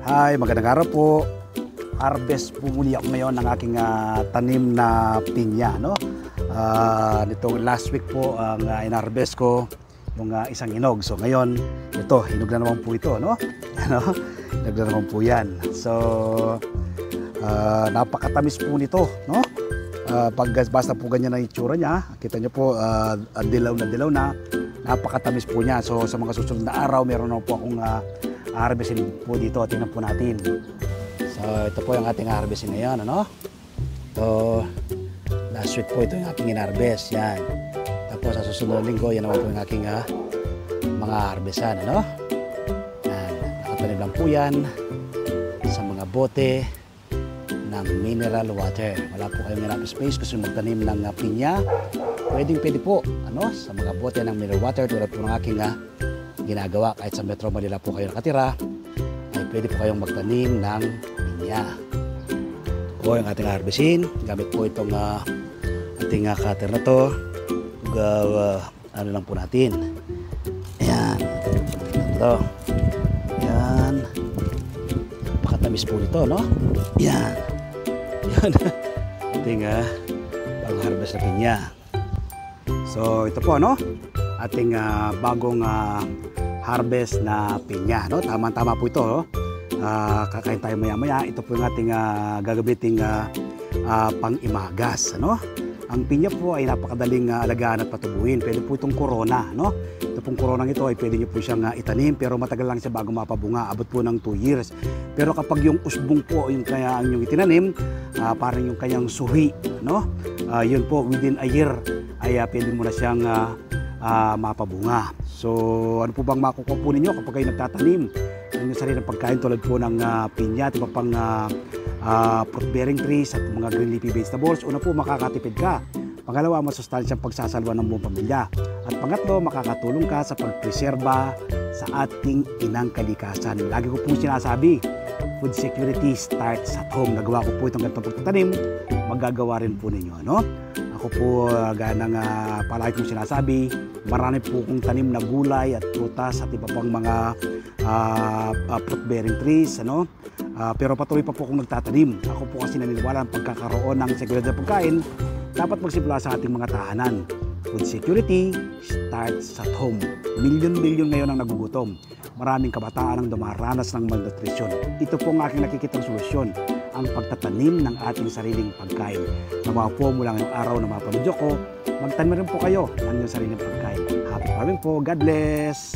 Hi, magandang araw po. Harvest po muli ako ngayon ng aking tanim na pinya. No? Nitong last week po ang in-harvest ko yung isang hinog. So ngayon, ito, hinog na naman po ito. No? Hinog na naman po yan. So, napakatamis po nito. No? Basta po ganyan ang itsura niya, kita niyo po, dilaw na. Napakatamis po niya. So sa mga susunod na araw, meron na po akong harvestin po dito. Tingnan po natin. So ito po yung ating harvestin ngayon, ano? Ito, last week po ito yung aking in-harvest. Yan. Tapos sa susunod na linggo, yan naman po yung aking mga harvestan, ano? Yan. Nakatanim lang po yan sa mga bote ng mineral water. Wala po kayong enough space, gusto magtanim ng pinya, pwede po, ano, sa mga bote ng mineral water tulad po ng aking ginagawa. Kahit sa Metro Manila po kayo nakatira, ay pwede po kayong magtanim ng pinya. Ito po yung ating harvestin. Gamit po itong ating cutter na to. Ano lang po natin. Ayan. Ito. Ayan. Pakatamis po nito, no? Ayan. Ayan. Ating pang-harvest na pinya. So ito po, no? Ating bagong harvest na pinya, no? Tama-tama po ito, no? Kakain tayo maya-maya. Ito po yung ating gagamiting pang-imagas, no? Ang pinya po ay napakadaling alagaan at patubuhin. Pwede po itong corona, no? Ito pong corona ito ay pwede nyo po siyang itanim, pero matagal lang siya bago mapabunga. Abot po ng 2 years. Pero kapag yung usbong po yung kaya ang yung itinanim, parang yung kanyang suhi, no? Yun po, within a year ay pwede mo na siyang mapabunga. So ano po bang makukuha po ninyo kapag kayo nagtatanim ng sariling pagkain tulad po ng pinya at iba pang fruit-bearing trees at mga green leafy vegetables? Una po, makakatipid ka. Pangalawa, masustansyang pagsasalwa ng buong pamilya. At pangatlo, makakatulong ka sa pagpreserba sa ating inang kalikasan. Lagi ko po sinasabi, food security starts at home. Nagawa ko po itong ganitong pagtatanim, magagawa rin po ninyo, ano? Ako po, gaya ng palagi kong sinasabi, marami po kong tanim na gulay at prutas at iba pang mga fruit-bearing trees, ano? Pero patuloy pa po akong nagtatanim. Ako po kasi naniniwala ang pagkakaroon ng seguridad ng pagkain dapat magsimula sa ating mga tahanan. Food security starts at home. Milyon-milyon ngayon ang nagugutom. Maraming kabataan ang dumaranas ng malnutrisyon. Ito po ang aking nakikitang solusyon, ang pagtatanim ng ating sariling pagkain. Nawa po mula ngayong araw na mapanood ko, magtanim rin po kayo ng inyong sariling pagkain. Happy farming po. God bless!